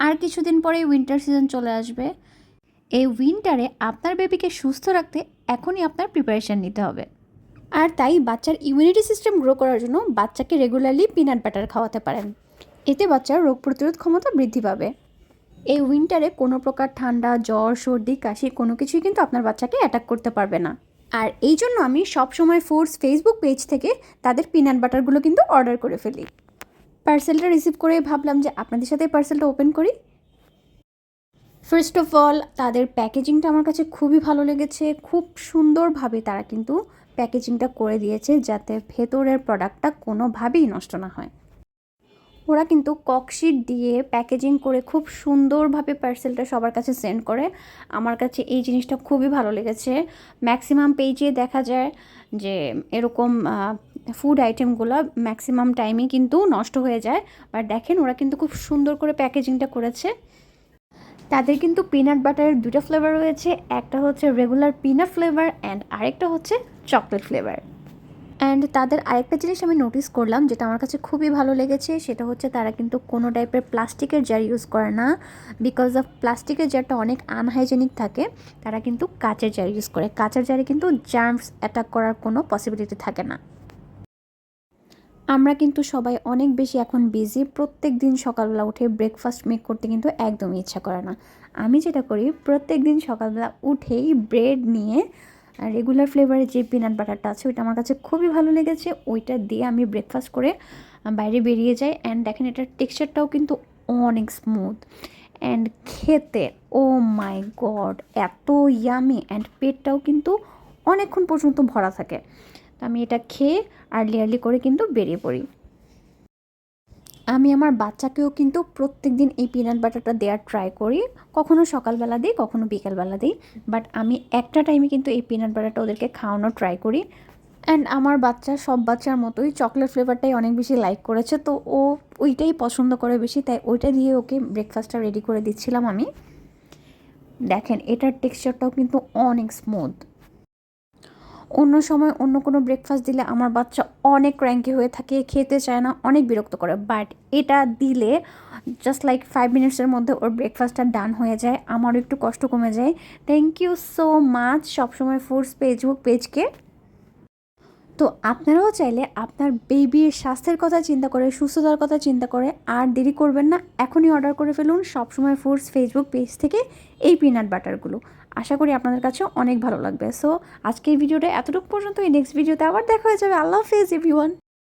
আর কিছুদিন পরেই winter season চলে আসবে। এই উইন্টারে আপনার বেবিকে সুস্থ রাখতে এখনই আপনার প্রিপারেশান নিতে হবে। আর তাই বাচ্চার ইমিউনিটি সিস্টেম গ্রো করার জন্য বাচ্চাকে রেগুলারলি পিনাট বাটার খাওয়াতে পারেন। এতে বাচ্চার রোগ প্রতিরোধ ক্ষমতা বৃদ্ধি পাবে। এই উইন্টারে কোনো প্রকার ঠান্ডা, জ্বর, সর্দি, কাশি কোনো কিছুই কিন্তু আপনার বাচ্চাকে অ্যাটাক করতে পারবে না। আর এই জন্য আমি সবসময় ফোর্স ফেসবুক পেজ থেকে তাদের পিনাট বাটারগুলো কিন্তু অর্ডার করে ফেলি। পার্সেলটা রিসিভ করে ভাবলাম যে আপনাদের সাথে পার্সেলটা ওপেন করি। ফার্স্ট অফ অল তাদের প্যাকেজিংটা আমার কাছে খুবই ভালো লেগেছে। খুব সুন্দরভাবে তারা কিন্তু প্যাকেজিংটা করে দিয়েছে যাতে ভেতরের প্রোডাক্টটা কোনোভাবেই নষ্ট না হয়। ওরা কিন্তু ককশিট দিয়ে প্যাকেজিং করে খুব সুন্দরভাবে পার্সেলটা সবার কাছে সেন্ড করে। আমার কাছে এই জিনিসটা খুবই ভালো লেগেছে। ম্যাক্সিমাম পেজে দেখা যায় যে এরকম ফুড আইটেমগুলো ম্যাক্সিমাম টাইমই কিন্তু নষ্ট হয়ে যায়, বাট দেখেন ওরা কিন্তু খুব সুন্দর করে প্যাকেজিংটা করেছে। তাদের কিন্তু পিনাট বাটারের দুটো ফ্লেভার রয়েছে, একটা হচ্ছে রেগুলার পিনাট ফ্লেভার অ্যান্ড আরেকটা হচ্ছে চকলেট ফ্লেভার। অ্যান্ড তাদের আরেকটা জিনিস আমি নোটিস করলাম যেটা আমার কাছে খুবই ভালো লেগেছে, সেটা হচ্ছে তারা কিন্তু কোনো টাইপের প্লাস্টিকের জার ইউজ করে না। বিকজ অফ প্লাস্টিকের জারটা অনেক আনহাইজেনিক থাকে, তারা কিন্তু কাচের জার ইউজ করে। কাচের জারে কিন্তু জার্মস অ্যাটাক করার কোনো পসিবিলিটি থাকে না। আমরা কিন্তু সবাই অনেক বেশি এখন বিজি, প্রত্যেক দিন সকালবেলা উঠে ব্রেকফাস্ট মেক করতে কিন্তু একদমই ইচ্ছা করে না। আমি যেটা করি, প্রত্যেক দিন সকালবেলা উঠেই ব্রেড নিয়ে রেগুলার ফ্লেভারের যে পিনাট বাটারটা আছে ওইটা আমার কাছে খুবই ভালো লেগেছে, ওইটা দিয়ে আমি ব্রেকফাস্ট করে বাইরে বেরিয়ে যাই। অ্যান্ড দেখেন এটার টেক্সচারটাও কিন্তু অনেক স্মুথ অ্যান্ড খেতে ও মাই গড এত ইয়ামি, অ্যান্ড পেটটাও কিন্তু অনেকক্ষণ পর্যন্ত ভরা থাকে। তো আমি এটা খেয়ে আর্লি করে কিন্তু বেরিয়ে পড়ি। আমি আমার বাচ্চাকেও কিন্তু প্রত্যেক দিন এই পিনাট বাটারটা দেওয়ার ট্রাই করি। কখনো সকালবেলা দিই, কখনো বিকালবেলা দিই, বাট আমি একটা টাইমে কিন্তু এই পিনাট বাটারটা ওদেরকে খাওয়ানোর ট্রাই করি। অ্যান্ড আমার বাচ্চা সব বাচ্চার মতোই চকলেট ফ্লেভারটাই অনেক বেশি লাইক করেছে, তো ও ওইটাই পছন্দ করে বেশি, তাই ওইটা দিয়ে ওকে ব্রেকফাস্টটা রেডি করে দিচ্ছিলাম আমি। দেখেন এটার টেক্সচারটাও কিন্তু অনেক স্মুথ। অন্য সময় অন্য কোনো ব্রেকফাস্ট দিলে আমার বাচ্চা অনেক ক্র্যাঙ্কি হয়ে থাকে, খেতে চায় না, অনেক বিরক্ত করে, বাট এটা দিলে জাস্ট লাইক 5 মিনিটসের মধ্যে ওর ব্রেকফাস্টটা ডান হয়ে যায়, আমারও একটু কষ্ট কমে যায়। থ্যাংক ইউ সো মাচ সবসময় ফোর্স ফেসবুক পেজকে। তো আপনারাও চাইলে আপনার বেবির স্বাস্থ্যের কথা চিন্তা করে, সুস্থতার কথা চিন্তা করে আর দেরি করবেন না, এখনই অর্ডার করে ফেলুন সবসময় ফোর্স ফেসবুক পেজ থেকে এই পিনাট বাটারগুলো। আশা করি আপনাদের কাছেও অনেক ভালো লাগবে। সো আজকের ভিডিওটা এতটুকু পর্যন্ত, এই নেক্সট ভিডিওতে আবার দেখা হয়ে যাবে। আল্লাহ হাফেজ এভরিওয়ান।